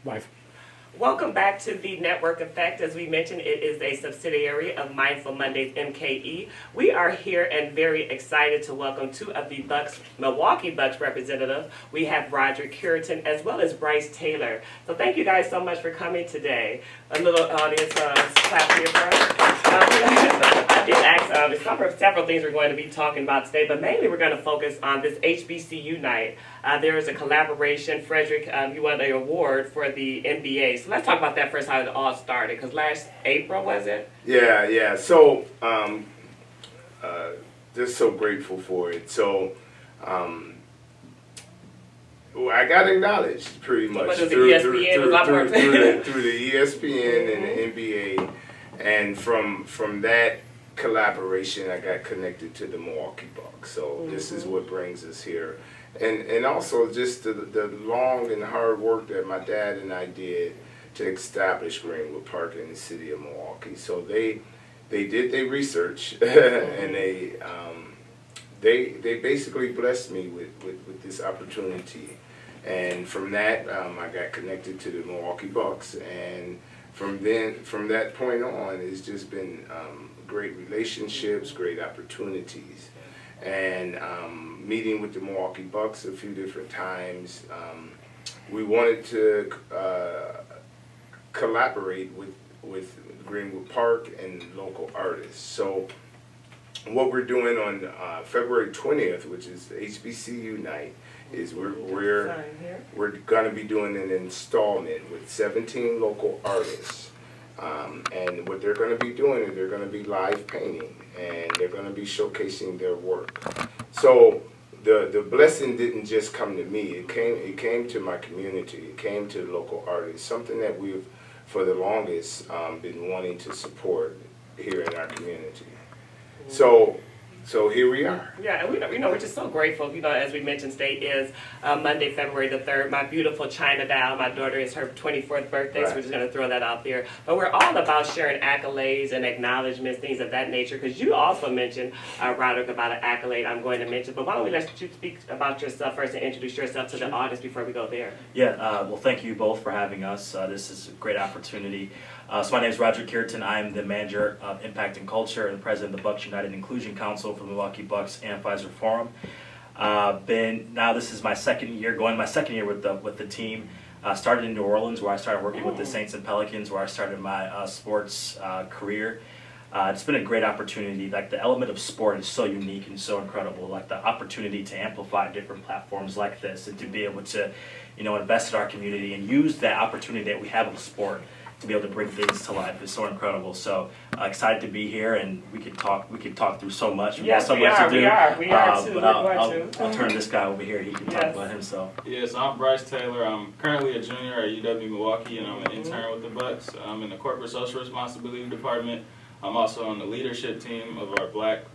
Life. Welcome back to the Network Effect. As we mentioned, it is a subsidiary of Mindful Mondays MKE. We are here and very excited to welcome two of the Milwaukee Bucks representatives. We have Rodrick Cureton as well as Bryce Taylor. So thank you guys so much for coming today. A little audience clap here for us. I did ask several things we're going to be talking about today, but mainly we're going to focus on this HBCU night. There is a collaboration. Rodrick, you won an award for the NBA. So let's talk about that first, how it all started. Because last April, was it? Yeah. So, just so grateful for it. So, I got acknowledged pretty much through the ESPN and the NBA, and from that collaboration, I got connected to the Milwaukee Bucks. So this is what brings us here. And also just the long and hard work that my dad and I did to establish Greenwood Park in the city of Milwaukee. So they did their research and they basically blessed me with this opportunity. And from that, I got connected to the Milwaukee Bucks. And from that point on, it's just been great relationships, great opportunities. And meeting with the Milwaukee Bucks a few different times. We wanted to collaborate with Greenwood Park and local artists. So what we're doing on February 20th, which is HBCU night, is we're going to be doing an installment with 17 local artists. And what they're going to be doing is they're going to be live painting, and they're going to be showcasing their work. So the blessing didn't just come to me. It came to my community. It came to the local artists, something that we've, for the longest, been wanting to support here in our community. So here we are. Yeah, and we're just so grateful. As we mentioned, today is Monday, February the 3rd. My beautiful China Dow, my daughter, is her 24th birthday, so we're just going to throw that out there. But we're all about sharing accolades and acknowledgments, things of that nature, because you also mentioned, Rodrick, about an accolade I'm going to mention. But why don't we let you speak about yourself first and introduce yourself to the audience before we go there? Yeah, well, thank you both for having us. This is a great opportunity. So my name is Rodrick Cureton. I'm the manager of Impact and Culture and the president of the Bucks United Inclusion Council for the Milwaukee Bucks and Pfizer Forum. This is my second year with the team. Started in New Orleans, where I started working with the Saints and Pelicans, where I started my sports career. It's been a great opportunity. Like, the element of sport is so unique and so incredible. Like, the opportunity to amplify different platforms like this and to be able to, invest in our community and use that opportunity that we have with sport to be able to bring things to life is so incredible. So excited to be here, and we could talk through so much. Yes, we are too. But I'll turn this guy over here. He can talk about himself. Yes, I'm Bryce Taylor. I'm currently a junior at UW Milwaukee, and I'm an intern with the Bucks. I'm in the corporate social responsibility department. I'm also on the leadership team of our Black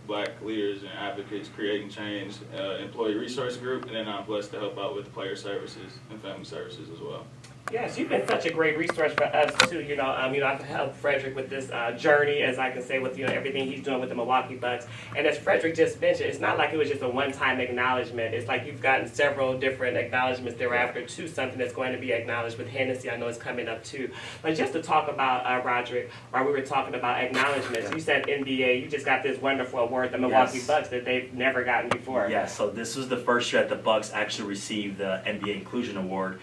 leaders and advocates creating change employee resource group, and then I'm blessed to help out with player services and family services as well. Yes, you've been such a great resource for us too. I've helped Rodrick with this journey, as I can say, with everything he's doing with the Milwaukee Bucks. And as Rodrick just mentioned, it's not like it was just a one-time acknowledgement. It's like you've gotten several different acknowledgments thereafter to something that's going to be acknowledged with Hennessy. I know it's coming up too. But just to talk about Rodrick, while we were talking about acknowledgments, you said NBA. You just got this wonderful award, the Milwaukee Bucks, that they've never gotten before. Yeah. So this was the first year that the Bucks actually received the NBA Inclusion Award,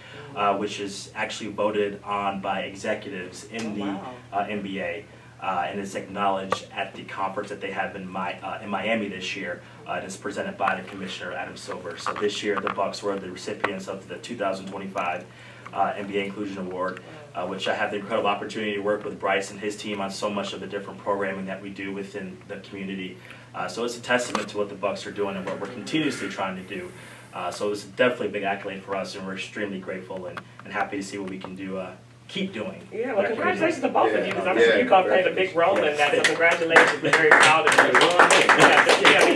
which is actually voted on by executives in the NBA, and it's acknowledged at the conference that they have in Miami this year. And it's presented by the Commissioner Adam Silver. So this year, the Bucks were the recipients of the 2025 NBA Inclusion Award, which I have the incredible opportunity to work with Bryce and his team on so much of the different programming that we do within the community. So it's a testament to what the Bucks are doing and what we're continuously trying to do. So it's definitely a big accolade for us, and we're extremely grateful and happy to see what we can do, keep doing. Yeah, well, congratulations to both of you, because I'm sure you guys played a big role in that, so congratulations. We're very proud of you.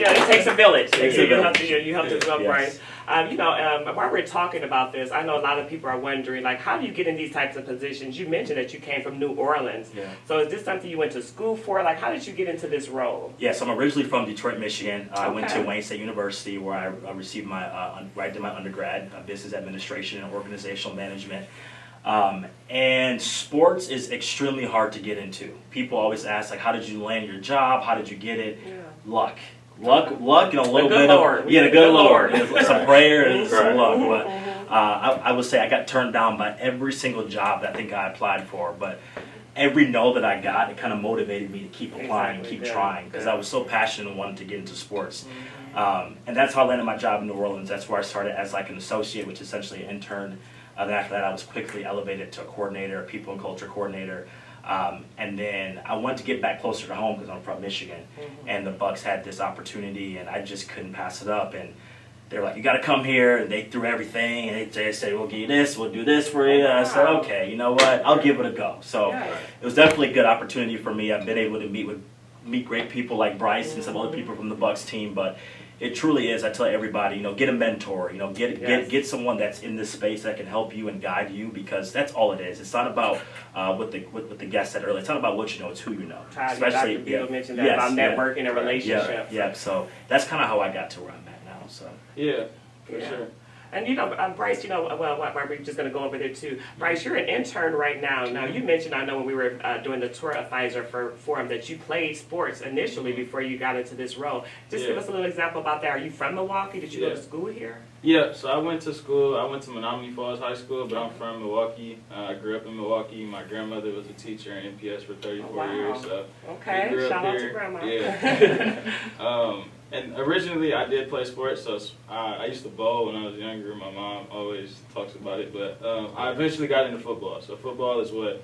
It takes a village. You helped as well, Bryce. While we're talking about this, I know a lot of people are wondering, like, how do you get in these types of positions? You mentioned that you came from New Orleans. Yeah. So is this something you went to school for? Like, how did you get into this role? Yes, I'm originally from Detroit, Michigan. I went to Wayne State University, where I received where I did my undergrad, business administration and organizational management. And sports is extremely hard to get into. People always ask, like, how did you land your job? How did you get it? Yeah. Luck, and a little good bit Lord. of the good Lord, some prayer and some Right. luck. But I would say I got turned down by every single job that I think I applied for. But every no that I got, it kind of motivated me to keep applying, Exactly. keep Yeah. trying, because Yeah. I was so passionate and wanted to get into sports. And that's how I landed my job in New Orleans. That's where I started as like an associate, which is essentially an intern. Then after that, I was quickly elevated to a coordinator, a people and culture coordinator. And then I wanted to get back closer to home because I'm from Michigan, and the Bucks had this opportunity, and I just couldn't pass it up. And they were like, "You got to come here." And they threw everything, and they said, "We'll give you this, we'll do this for you." And I said, "Okay, you know what? I'll give it a go." So Yeah. it was definitely a good opportunity for me. I've been able to meet great people like Bryce and some other people from the Bucks team, but it truly is. I tell everybody, get a mentor. Yes. Get someone that's in this space that can help you and guide you, because that's all it is. It's not about what the guest said earlier. It's not about what you know. It's who you know. Todd, Dr. Beadle mentioned that about networking and relationships. Yeah. So that's kind of how I got to where I'm at now. So Yeah, for Yeah. sure. And Bryce, we're just going to go over there too. Bryce, you're an intern right now. Now, you mentioned, I know when we were doing the tour of Pfizer Forum, that you played sports initially before you got into this role. Just give us a little example about that. Are you from Milwaukee? Did you go to school here? Yeah, so I went to school. I went to Menominee Falls High School, but I'm from Milwaukee. I grew up in Milwaukee. My grandmother was a teacher in NPS for 34 years. So Okay, we grew up shout out to here. Grandma. Yeah. And originally I did play sports, so I used to bowl when I was younger. My mom always talks about it, but I eventually got into football. So football is what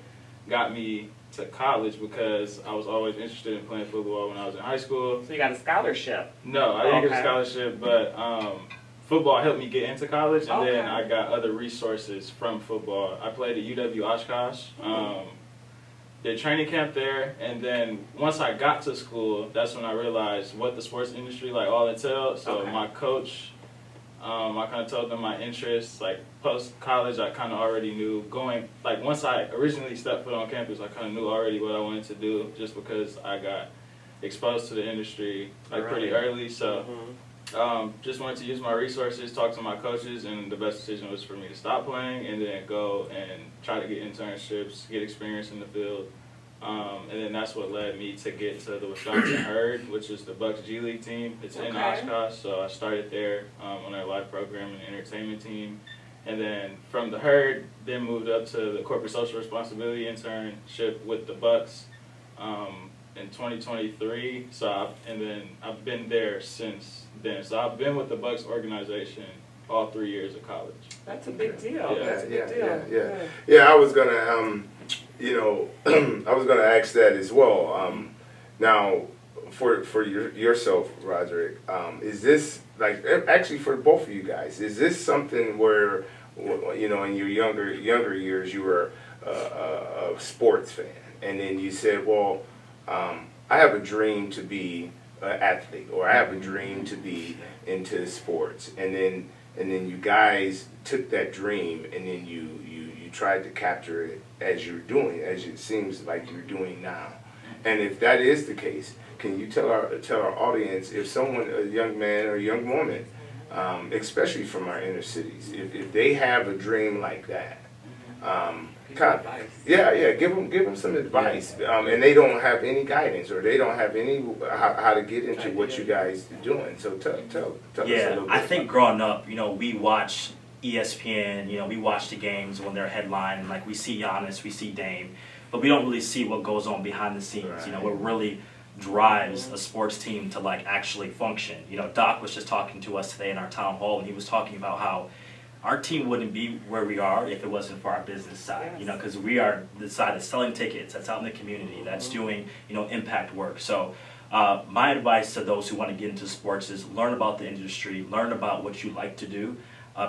got me to college, because I was always interested in playing football when I was in high school. So you got a scholarship? No, I didn't get a Okay. scholarship, but football helped me get into college, and then Okay. I got other resources from football. I played at UW Oshkosh, did training camp there, and then once I got to school, that's when I realized what the sports industry all entailed. So Okay. my coach, I kind of told them my interests. Like post college, I kind of already knew once I originally stepped foot on campus, I kind of knew already what I wanted to do, just because I got exposed to the industry pretty early. So. Just wanted to use my resources, talk to my coaches, and the best decision was for me to stop playing and then go and try to get internships, get experience in the field. And then that's what led me to get to the Wisconsin Herd, which is the Bucks G League team. It's in Oshkosh, so I started there on their live program and entertainment team. And then from the Herd, then moved up to the corporate social responsibility internship with the Bucks in 2023. And then I've been there since then. So I've been with the Bucks organization all 3 years of college. That's a big deal. Yeah. That's a big deal. Yeah, I was gonna, I was gonna ask that as well. Now, for yourself, Rodrick, is this actually for both of you guys? Is this something where, in your younger years, you were a sports fan, and then you said, well, I have a dream to be an athlete, or I have a dream to be into sports, and then you guys took that dream and then you tried to capture it as it seems like you're doing now. And if that is the case, can you tell our audience, if someone, a young man or a young woman, especially from our inner cities, if they have a dream like that, give them some advice, and they don't have any guidance, or they don't have any how to get into what you guys are doing. So tell us a little bit. I think growing up, we watch ESPN, we watch the games when they're headlining, like we see Giannis, we see Dame, but we don't really see what goes on behind the scenes. Right. What really drives a sports team to actually function. Doc was just talking to us today in our town hall, and he was talking about how our team wouldn't be where we are if it wasn't for our business side, because we are the side that's selling tickets, that's out in the community, that's doing, impact work. So my advice to those who want to get into sports is learn about the industry, learn about what you like to do,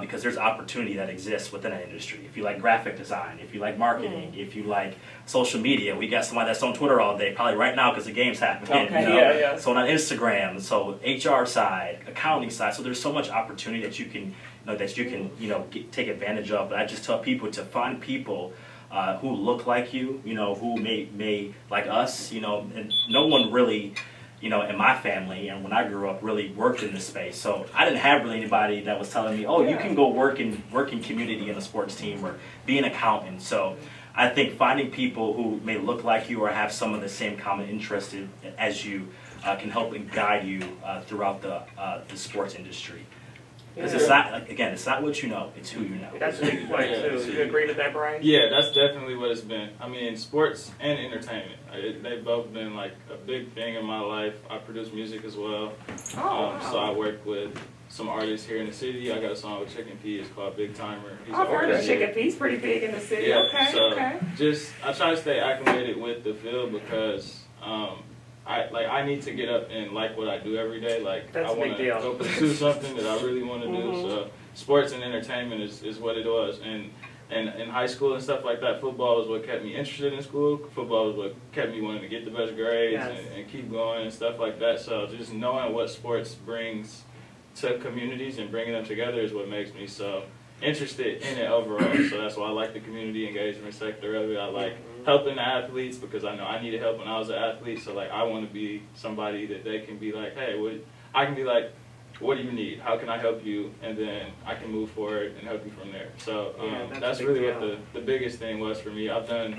because there's opportunity that exists within an industry. If you like graphic design, if you like marketing, if you like social media, we got somebody that's on Twitter all day, probably right now because the game's happening. Okay, So on Instagram, so HR side, accounting side, so there's so much opportunity that you can take advantage of. But I just tell people to find people who look like you, who may like us, and no one really, in my family and when I grew up really worked in this space. So I didn't have really anybody that was telling me, oh, you can go work in community in a sports team or be an accountant. So I think finding people who may look like you or have some of the same common interests as you can help and guide you throughout the sports industry. Because it's not, again, it's not what you know, it's who you know. That's a big point too. You agree with that, Bryce? Yeah, that's definitely what it's been. I mean, sports and entertainment. They've both been like a big thing in my life. I produce music as well. Oh, wow. So I work with some artists here in the city. I got a song with Chicken P. It's called Big Timer. I've heard of Chicken P's pretty big in the city. Yeah, Okay, so okay. I try to stay acclimated with the field because I need to get up and like what I do every day. Like That's I a want big to deal. go pursue something that I really want to do. So sports and entertainment is what it was. And in high school and stuff like that, football was what kept me interested in school. Football was what kept me wanting to get the best grades and keep going and stuff like that. So just knowing what sports brings to communities and bringing them together is what makes me so interested in it overall. So that's why I like the community engagement sector of it. I like helping the athletes because I know I needed help when I was an athlete. So like I want to be somebody that they can be like, hey, I can be like, what do you need? How can I help you? And then I can move forward and help you from there. So that's really what the biggest thing was for me. I've done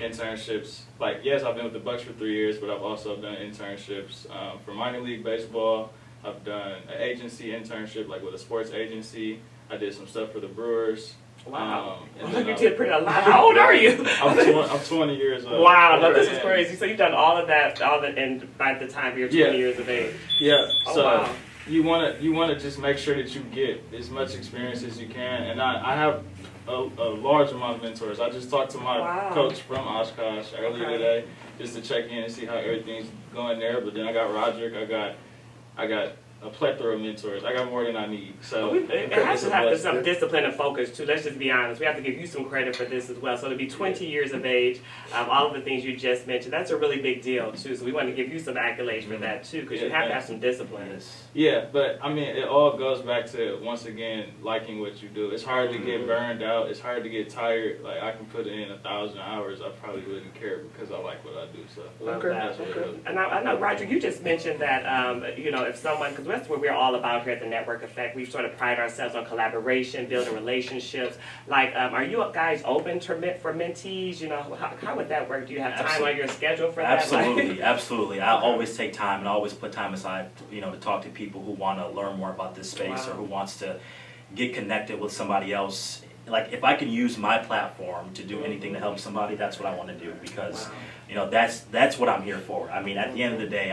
internships. Like, yes, I've been with the Bucks for 3 years, but I've also done internships for minor league baseball. I've done an agency internship, like with a sports agency. I did some stuff for the Brewers. Wow. You did pretty a lot. How old are you? I'm 20 years old. Wow, no, this is crazy. So you've done all of that, and by the time you're 20 years of age. Yeah. Oh, so wow. you wanna just make sure that you get as much experience as you can. And I have a large amount of mentors. I just talked to my coach from Oshkosh earlier today just to check in and see how everything's going there. But then I got Rodrick. I got a plethora of mentors. I got more than I need. So it has to have some discipline and focus too. Let's just be honest. We have to give you some credit for this as well. So to be 20 years of age, all of the things you just mentioned, that's a really big deal too. So we want to give you some accolades for that too, because you have to have some discipline. Yeah, but I mean, it all goes back to, once again, liking what you do. It's hard to get burned out. It's hard to get tired. Like I can put in 1,000 hours. I probably wouldn't care because I like what I do. So that's what it is. And I know, Roger, you just mentioned that if someone, because that's what we're all about here at the Network Effect. We sort of pride ourselves on collaboration, building relationships. Like, are you guys open for mentees? How would that work? Do you have time on your schedule for that? Absolutely. I always take time and always put time aside, to talk to people who want to learn more about this space or who wants to get connected with somebody else. Like, if I can use my platform to do anything to help somebody, that's what I want to do because, that's what I'm here for. I mean, at the end of the day,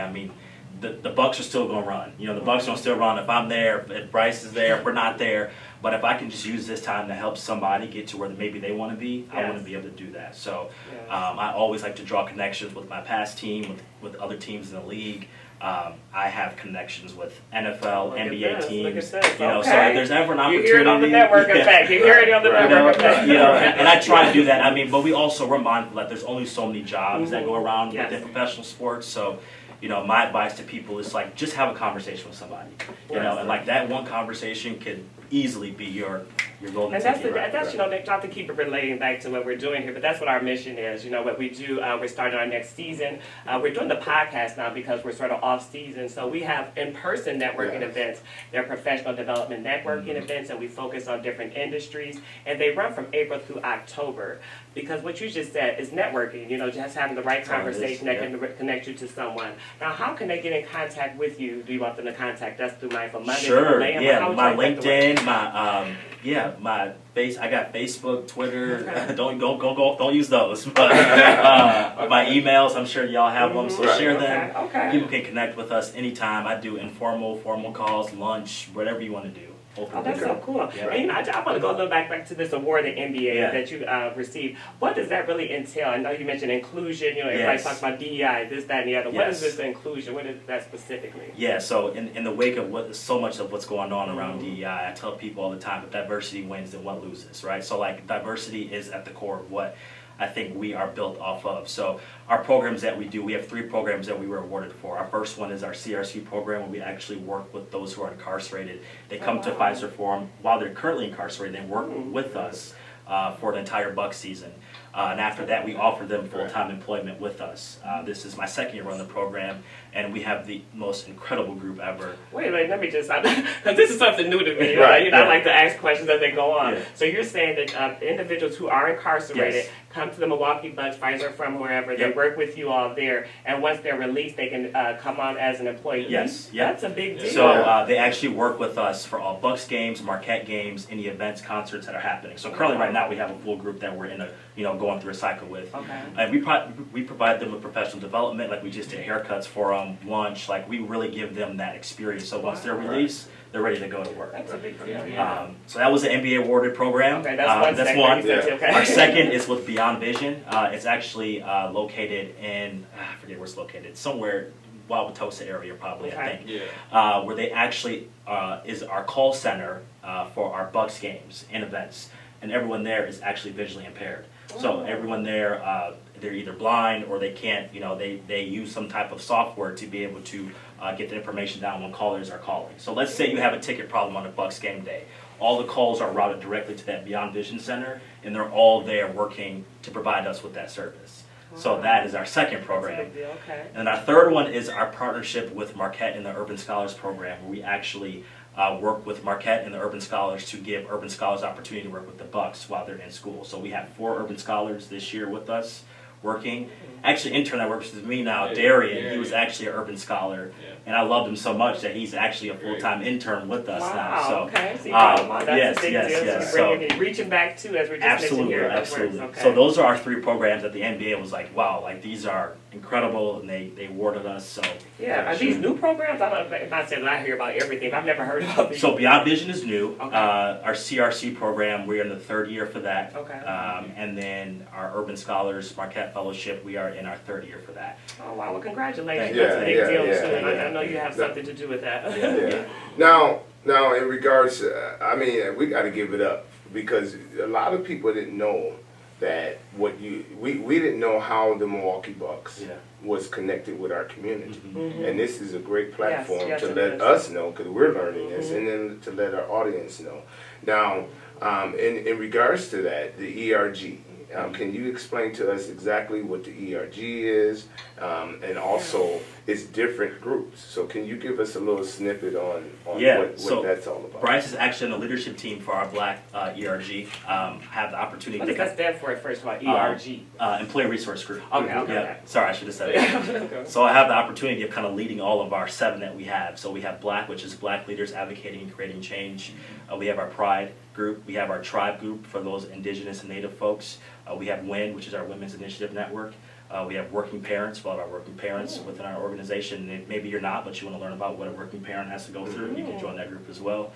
the Bucks are still going to run. The Bucks are still run. If I'm there, if Bryce is there, if we're not there. But if I can just use this time to help somebody get to where maybe they want to be, I want to be able to do that. So I always like to draw connections with my past team, with other teams in the league. I have connections with NFL, NBA teams. So if there's ever an opportunity. You hear it on the Network Effect. You hear it on the Network Effect. And I try to do that. But we're mindful that there's only so many jobs that go around within professional sports. So my advice to people is like, just have a conversation with somebody, and like that one conversation could easily be your golden ticket. And that's not to keep it relating back to what we're doing here, but that's what our mission is. What we do, we're starting our next season. We're doing the podcast now because we're sort of off season. So we have in-person networking events. They're professional development networking events, and we focus on different industries. And they run from April through October. Because what you just said is networking, just having the right conversation that can connect you to someone. Now, how can they get in contact with you? Do you want them to contact us through Mindful Mondays? Sure, my LinkedIn, my face. I got Facebook, Twitter. Okay. Don't use those. But my emails, I'm sure y'all have them, so share them. Okay. People can connect with us anytime. I do informal, formal calls, lunch, whatever you want to do. Oh, that's so cool. Yeah. And I want to go a little back to this award at NBA that you received. What does that really entail? I know you mentioned inclusion. Everybody talks about DEI, this, that, and the other. What is this inclusion? What is that specifically? Yeah, so in the wake of so much of what's going on around DEI, I tell people all the time, if diversity wins, then what loses, right? So like diversity is at the core of what I think we are built off of. So our programs that we do, we have 3 programs that we were awarded for. Our first one is our CRC program, where we actually work with those who are incarcerated. They come to Pfizer Forum while they're currently incarcerated. They work with us for the entire Buck season. And after that, we offer them full-time employment with us. This is my second year running the program, and we have the most incredible group ever. Wait, let me just, because this is something new to me. Right, I yeah. like to ask questions as they go on. Yeah. So you're saying that individuals who are incarcerated Yes. come to the Milwaukee Bucks, Pfizer from wherever, they Yep. work with you all there, and once they're released, they can come on as an employee. Yes, yeah. That's a big deal. So they actually work with us for all Bucks games, Marquette games, any events, concerts that are happening. So currently, right now, we have a full group that we're in a going through a cycle with. Okay. And we provide them with professional development, like we just did haircuts for them, lunch. Like we really give them that experience. So once they're released, they're ready to go to work. That's a big deal, yeah. So that was an NBA awarded program. Okay, that's one That's sector one. you said, Yeah. okay. Our second is with Beyond Vision. It's actually located in, I forget where it's located, somewhere Wauwatosa area probably, Okay. I think. Yeah. Where they actually is our call center for our Bucks games and events. And everyone there is actually visually impaired. So everyone there, they're either blind or they can't, they use some type of software to be able to get the information down when callers are calling. So let's say you have a ticket problem on a Bucks game day. All the calls are routed directly to that Beyond Vision Center, and they're all there working to provide us with that service. So that is our second program. That's a big deal, okay. And our third one is our partnership with Marquette in the Urban Scholars Program, where we actually work with Marquette and the Urban Scholars to give Urban Scholars opportunity to work with the Bucks while they're in school. So we have 4 Urban Scholars this year with us working. Actually, intern that works with me now, Yeah, Darian, yeah, he was yeah. actually an Urban Scholar, Yeah. and I loved him so much that he's actually a full-time intern with us now. Wow, So, okay. So you brought them on. That's yes, a big yes, deal. yes. So you're reaching back to, as we just Absolutely, mentioned here. absolutely. Okay. So those are our 3 programs that the NBA was like, wow, like these are incredible, and they awarded us. So Yeah, are these new programs? I don't know if I said I hear about everything. I've never heard of these. So Beyond Vision is new. Okay. Our CRC program, we're in the 3rd year for that. Okay. And then our Urban Scholars Marquette Fellowship, we are in our 3rd year for that. Oh, wow. Well, congratulations. Thank you. That's a big Yeah, deal, yeah, too. And yeah. I know you have something to do with that. Yeah. Now, in regards, I mean, we got to give it up because a lot of people didn't know that we didn't know how the Milwaukee Bucks Yeah. was connected with our community, Mm-hmm. and this is a great platform yes, to it let is. us know because we're learning this, and then to let our audience know. Now, in regards to that, the ERG. Can you explain to us exactly what the ERG is, and also its different groups? So can you give us a little snippet on Yeah, what so that's all about? Bryce is actually on the leadership team for our Black ERG. Have the opportunity What does that stand for at first of all? ERG. Employee Resource Group. Okay. Yeah, sorry, I should have said it. Okay. So I have the opportunity of kind of leading all of our 7 that we have. So we have Black, which is Black Leaders Advocating and Creating Change. We have our Pride group. We have our Tribe group for those Indigenous and Native folks. We have WIN, which is our Women's Initiative Network. We have Working Parents, for all of our working parents within our organization. And maybe you're not, but you want to learn about what a working parent has to go through, you can join that group as well.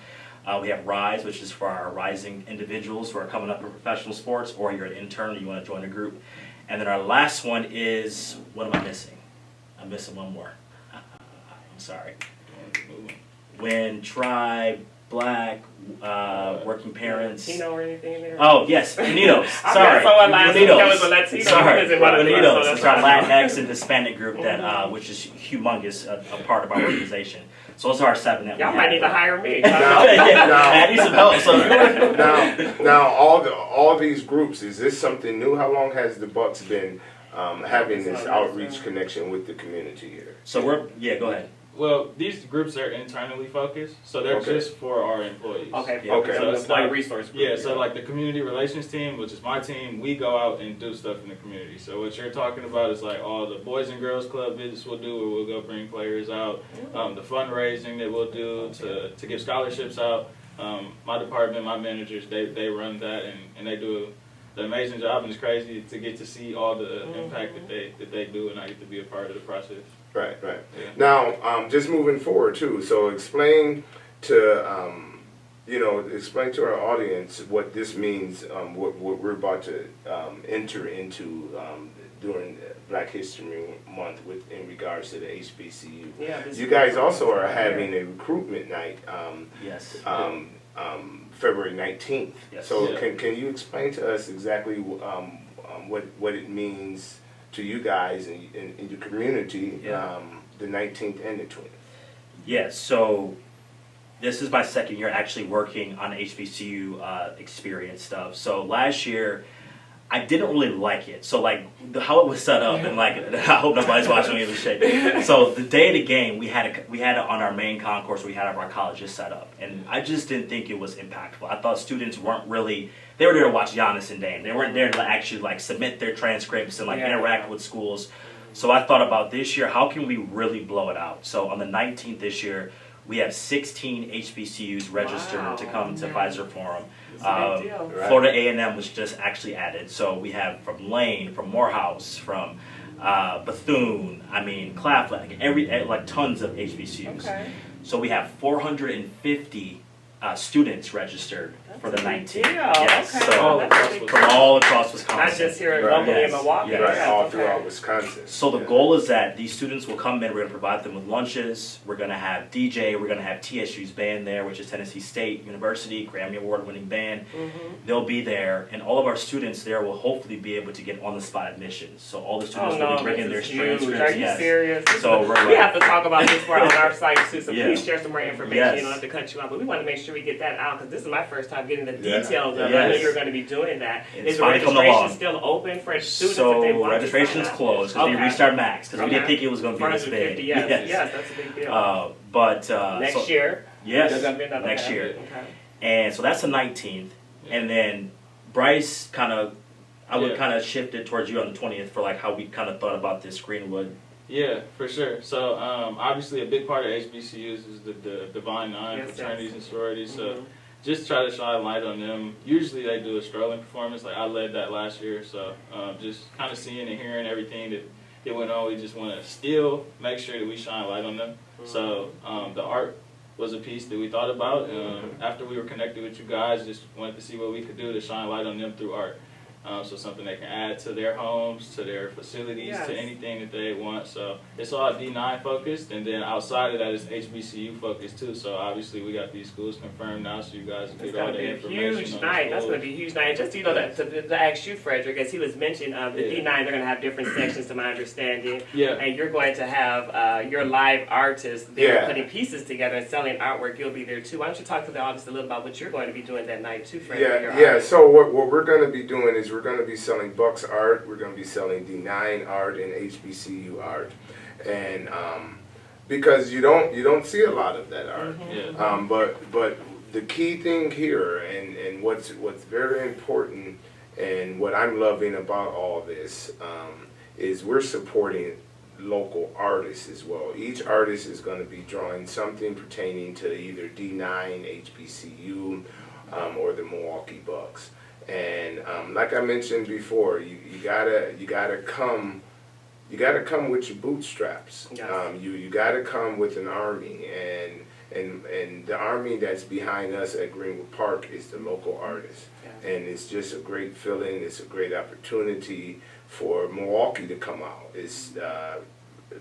We have RISE, which is for our rising individuals who are coming up in professional sports, or you're an intern and you want to join a group. And then our last one is, what am I missing? I'm missing one more. I'm sorry. WIN, Tribe, Black, working parents. Latino or anything in there? Oh, yes, Bonitos. I Sorry. read someone last week that was a Bonitos. Latino. Sorry, He was in one of these, so Bonitos. that's It's our fine. Latinx and Hispanic group that, which is humongous, a part of our organization. So those are our 7 that we Y'all have. might need to hire me. I need some help. So Now, all these groups, is this something new? How long has the Bucks been having this outreach connection with the community here? So go ahead. Well, these groups are internally focused, so they're Okay. just for our employees. Okay. Yeah. Okay. So it's employee not- resource group. Yeah, so like the community relations team, which is my team, we go out and do stuff in the community. So what you're talking about is like all the Boys and Girls Club visits we'll do, where we'll go bring players out, the fundraising that we'll do to give scholarships out. My department, my managers, they run that and they do an amazing job, and it's crazy to get to see all the impact that they do, and I get to be a part of the process. Right. Yeah. Now, just moving forward too. So explain to explain to our audience what this means. What we're about to enter into during Black History Month in regards to the HBCU. Yeah, You guys also are having a recruitment night. Yes. February 19th. Yes. So Yeah. can you explain to us exactly what it means to you guys in your community, Yeah. the 19th and the 20th? Yes. So this is my second year actually working on HBCU experience stuff. So last year, I didn't really like it. So like how it was set up, and like I hope nobody's watching me in shape. So the day of the game, we had it on our main concourse. We had our colleges set up, and I just didn't think it was impactful. I thought students weren't really. They were there to watch Giannis and Dame. They weren't there to actually like submit their transcripts and like interact with schools. So I thought about this year, how can we really blow it out? So on the 19th this year, we have 16 HBCUs registered to come to Pfizer Forum. Florida A&M was just actually added. So we have from Lane, from Morehouse, from Bethune, Claflin, like tons of HBCUs. Okay. So we have 450 students registered for the 19th. Yes, okay. So from all across Wisconsin. Not just here locally in Milwaukee. Yes. Right, all throughout Wisconsin. So the goal is that these students will come in, we're going to provide them with lunches, we're going to have DJ, we're going to have TSU's band there, which is Tennessee State University, Grammy Award winning band. They'll be there, and all of our students there will hopefully be able to get on-the-spot admissions. So all the students will be bringing their transcripts. Are you serious? So we have to talk about this more on our site too, so please share some more information. Yes. You don't have to cut you off, but we want to make sure we get that out, because this is my first time getting the details of it. I know you're going to be doing that. Is the registration still open for students if they want to? Registration is closed because we reached our max because we didn't think it was going to be this big. Yes, that's a big deal. Next year? Yes, next year. Okay. And so that's the 19th. And then Bryce I would kind of shift it towards you on the 20th for like how we kind of thought about this Greenwood. Yeah, for sure. So obviously a big part of HBCUs is the Divine Nine fraternities and sororities. So just try to shine light on them. Usually they do a strolling performance. Like I led that last year. So just kind of seeing and hearing everything that went on, we just want to still make sure that we shine light on them. So the art was a piece that we thought about. After we were connected with you guys, just wanted to see what we could do to shine light on them through art. So something they can add to their homes, to their facilities, to anything that they want. So it's all D9 focused, and then outside of that is HBCU focused too. So obviously we got these schools confirmed now, so you guys can get all the information. Huge night. That's going to be a huge night. Just to ask you, Frederick, as he was mentioning, the D9 they're going to have different sections, to my understanding. And you're going to have your live artists there putting pieces together and selling artwork. You'll be there too. Why don't you talk to the audience a little about what you're going to be doing that night too, Frederick? So what we're going to be doing is we're going to be selling Bucks art, we're going to be selling D9 art and HBCU art, and because you don't see a lot of that art, but the key thing here and what's very important and what I'm loving about all this is we're supporting local artists as well. Each artist is going to be drawing something pertaining to either D9, HBCU, or the Milwaukee Bucks. And like I mentioned before, you gotta come with your bootstraps. You gotta come with an army, and the army that's behind us at Greenwood Park is the local artists. And it's just a great feeling. It's a great opportunity for Milwaukee to come out. It's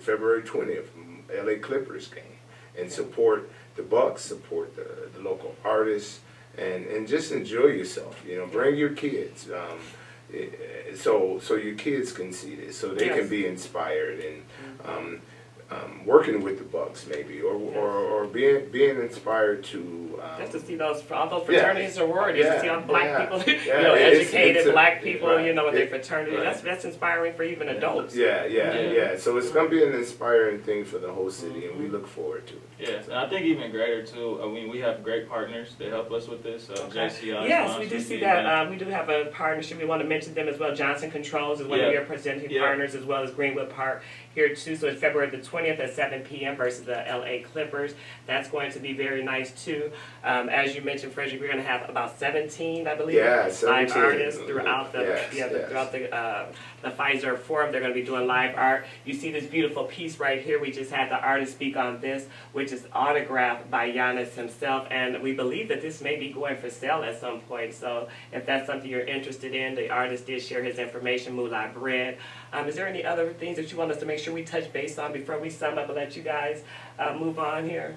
February 20th, LA Clippers game, and support the Bucks, support the local artists. And just enjoy yourself, bring your kids, so your kids can see this, so they can be inspired, and working with the Bucks maybe, or being inspired to just to see all those fraternities and sororities, to see all black people, educated black people, with their fraternity. That's inspiring for even adults. So it's gonna be an inspiring thing for the whole city, and we look forward to it. And I think even greater too. I mean, we have great partners that help us with this. JCI. Yes, we do see that. We do have a partnership. We want to mention them as well. Johnson Controls is one of your presenting partners, as well as Greenwood Park here too. So it's February the 20th at 7 p.m. versus the LA Clippers. That's going to be very nice too. As you mentioned, Frederick, we're going to have about 17, I believe, live artists throughout the Pfizer Forum. They're going to be doing live art. You see this beautiful piece right here. We just had the artist speak on this, which is autographed by Giannis himself, and we believe that this may be going for sale at some point. So if that's something you're interested in, the artist did share his information, Moolah Bred. Is there any other things that you want us to make sure we touch base on before we sum up and let you guys move on here?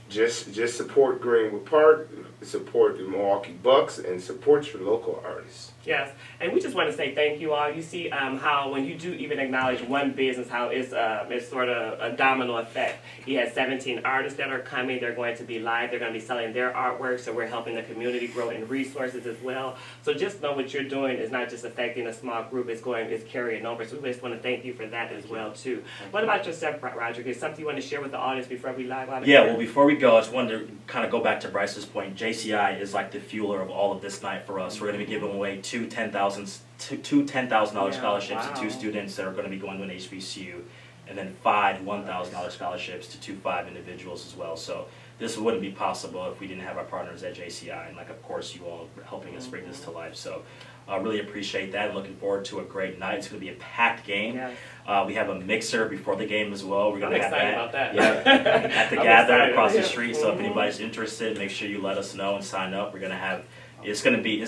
just support Greenwood Park, support the Milwaukee Bucks, and support your local artists. Yes, and we just want to say thank you all. You see how when you do even acknowledge one business, how it's sort of a domino effect. You have 17 artists that are coming. They're going to be live. They're going to be selling their artwork, so we're helping the community grow in resources as well. So just know what you're doing is not just affecting a small group. It's carrying over. So we just want to thank you for that as well, too. What about yourself, Rodrick? Is something you want to share with the audience before we live out of Yeah, here? well, before we go, I just wanted to kind of go back to Bryce's point. JCI is like the fueler of all of this night for us. We're going to be giving away two $10,000 scholarships to 2 students that are going to be going to an HBCU, and then 5 $1,000 scholarships to 5 individuals as well. So this wouldn't be possible if we didn't have our partners at JCI, and of course you all helping us bring this to life. So I really appreciate that, and looking forward to a great night. It's going to be a packed game. Yes. We have a mixer before the game as well. We're going I'm to have excited about that. Yeah, at the I'm Gather excited. across the street. So if Mhm. anybody's interested, make sure you let us know and sign up. We're going to have. It's going to be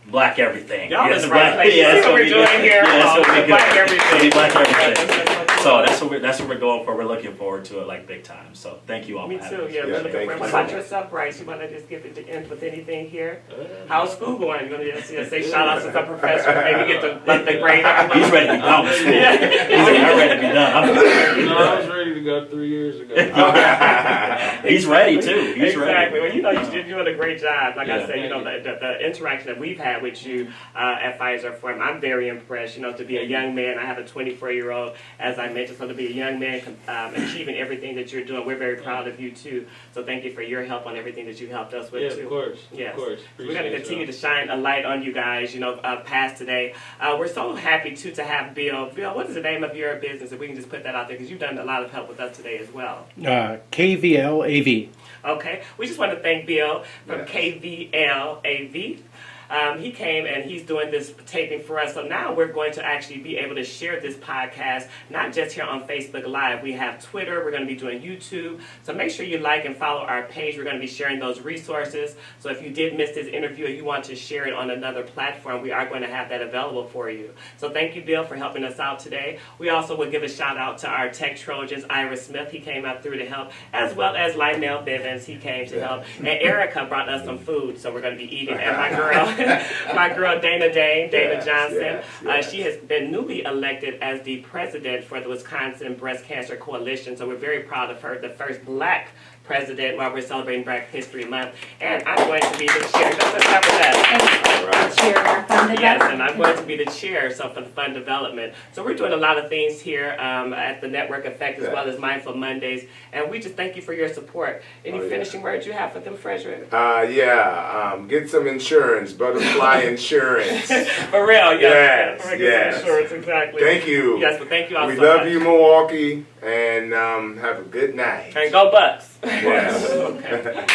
black everything. Y'all in It's the right place. Yeah, See it's what gonna we're be doing good. here? Yeah, it's Oh, gonna be black good. everything. It's gonna be black everything. That's So that's what we're going for. We're looking forward to it like big time. So thank you all Me for having too. us. Yeah, Yeah, we're looking thank for. you What so about much. yourself, Bryce? You want to just get to end with anything here? How's school going? You want to just say shout outs to some professors? Maybe get the grade up. He's ready to be done with school. Yeah. He's like, I'm ready to be done. No, I was ready to go 3 years ago. He's ready too. He's Exactly. ready. Well, you're doing a great job. Like I Yeah. said, the interaction that we've had with you at Pfizer Forum, I'm very impressed. To be a young man, I have a 24-year-old, as I mentioned, so to be a young man achieving everything that you're doing, we're very proud of you too. So thank you for your help on everything that you've helped us with Yeah, too. of course. Yes. Of course. We're going to Appreciate continue y'all. to shine a light on you guys, past today. We're so happy to have Bill. Bill, what is the name of your business? If we can just put that out there, because you've done a lot of help with us today as well. KVLAV. Okay, we just want to thank Bill from Yes. KVLAV. He came and he's doing this taping for us. So now we're going to actually be able to share this podcast, not just here on Facebook Live. We have Twitter. We're going to be doing YouTube. So make sure you like and follow our page. We're going to be sharing those resources. So if you did miss this interview or you want to share it on another platform, we are going to have that available for you. So thank you, Bill, for helping us out today. We also will give a shout out to our tech Trojans, Iris Smith. He came out through to help, as well as Lionel Bivens. He came to help. And Erica brought us some food, so we're going to be eating. And my girl Dana Yes, Johnson, yes. she has been newly elected as the president for the Wisconsin Breast Cancer Coalition. So we're very proud of her, the first Black president while we're celebrating Black History Month. And I'm going to be the chair. Let's clap for that. All right. Chair for Fund Yes, Development. and I'm going to be the chair for the fund development. So we're doing a lot of things here at the Network Effect as well as Mindful Mondays. And we just thank you for your support. Any Oh, yeah. finishing words you have for them, Frederick? Get some insurance, butterfly insurance. For real, yes. Yes, Yes, yes. Insurance, exactly. Thank you. Yes, but thank you all We so love much. you, Milwaukee, and have a good night. And go Bucks. Yes. Okay.